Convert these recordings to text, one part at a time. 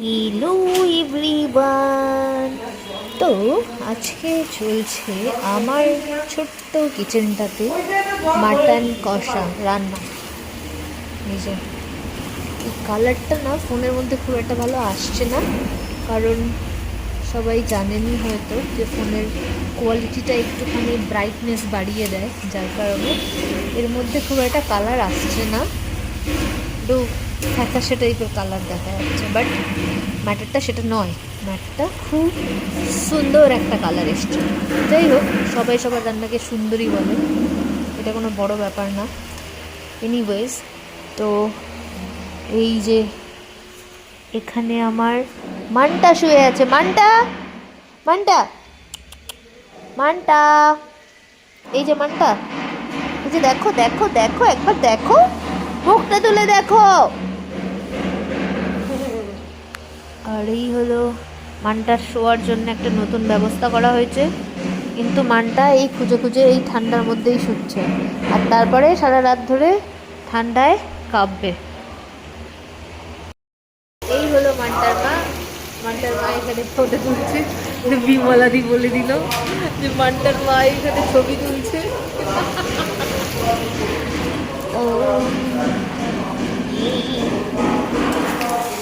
Hello everyone. তো আজকে চলছে আমার ছোট্ট কিচেনটাতে মাটন কষা রান্না। এই যে এই কালারটা না ফোনের মধ্যে খুব একটা ভালো আসছে না, কারণ সবাই জানেনই হয়তো যে ফোনের কোয়ালিটিটা একটুখানি ব্রাইটনেস বাড়িয়ে দেয়, যার কারণে এর মধ্যে খুব একটা কালার আসছে না, একটু ফ্যাকাশে টাইপের কালার দেখা যাচ্ছে। বাট ম্যাটারটা সেটা নয়, ম্যাটারটা খুব সুন্দর একটা কালার এসছে। যাই হোক, সবাই সবার রান্নাকে সুন্দরই বলে, এটা কোনো বড় ব্যাপার না। এনিওয়েজ, তো এই যে এখানে আমার মানটা শুয়ে আছে। মানটা মানটা মানটা এই যে মানটা, এই যে দেখো দেখো দেখো, একবার দেখো, মুখটা তুলে দেখো। আর এই হলো মানটার শোয়ার জন্য একটা নতুন ব্যবস্থা করা হয়েছে, কিন্তু মানটা এই খুঁজে খুঁজে এই ঠান্ডার মধ্যেই শুচ্ছে, আর তারপরে সারা রাত ধরে ঠান্ডায় কাঁপবে। এই হলো মানটার মা। মানটার মা এখানে ফটো তুলছে, বিমলাদি বলে দিল যে মানটার মা এখানে ছবি তুলছে। ও,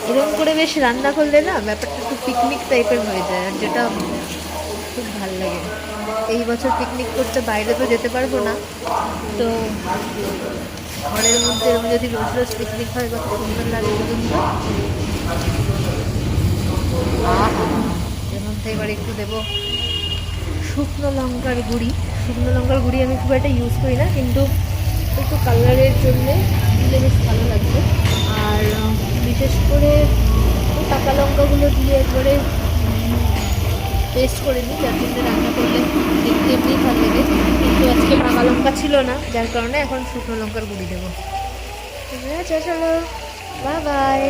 এরকম করে বেশ রান্না করলে না ব্যাপারটা একটু পিকনিক টাইপের হয়ে যায়, আর যেটা খুব ভাল লাগে। এই বছর পিকনিক করতে বাইরে তো যেতে পারবো না, তো ঘরের মধ্যে এরকম যদি রোজ রোজ পিকনিক হয় কত সুন্দর লাগে বলুন তো। এর মধ্যে এবার একটু দেবো শুকনো লঙ্কার গুঁড়ি। শুকনো লঙ্কার গুঁড়ি আমি খুব একটা ইউজ করি না, কিন্তু একটু কালারের জন্যে দিলে বেশ ভালো লাগবে। আর বিশেষ করে পাকা লঙ্কাগুলো দিয়ে একবারে পেস্ট করে নিই, যার জন্য রান্না করলে দেখতে এমনি ভালো লাগে। কিন্তু আজকে পাকা লঙ্কা ছিল না, যার কারণে এখন শুকনো লঙ্কার গুঁড়ি দেবো। ঠিক আছে, চলো, বাই বাই।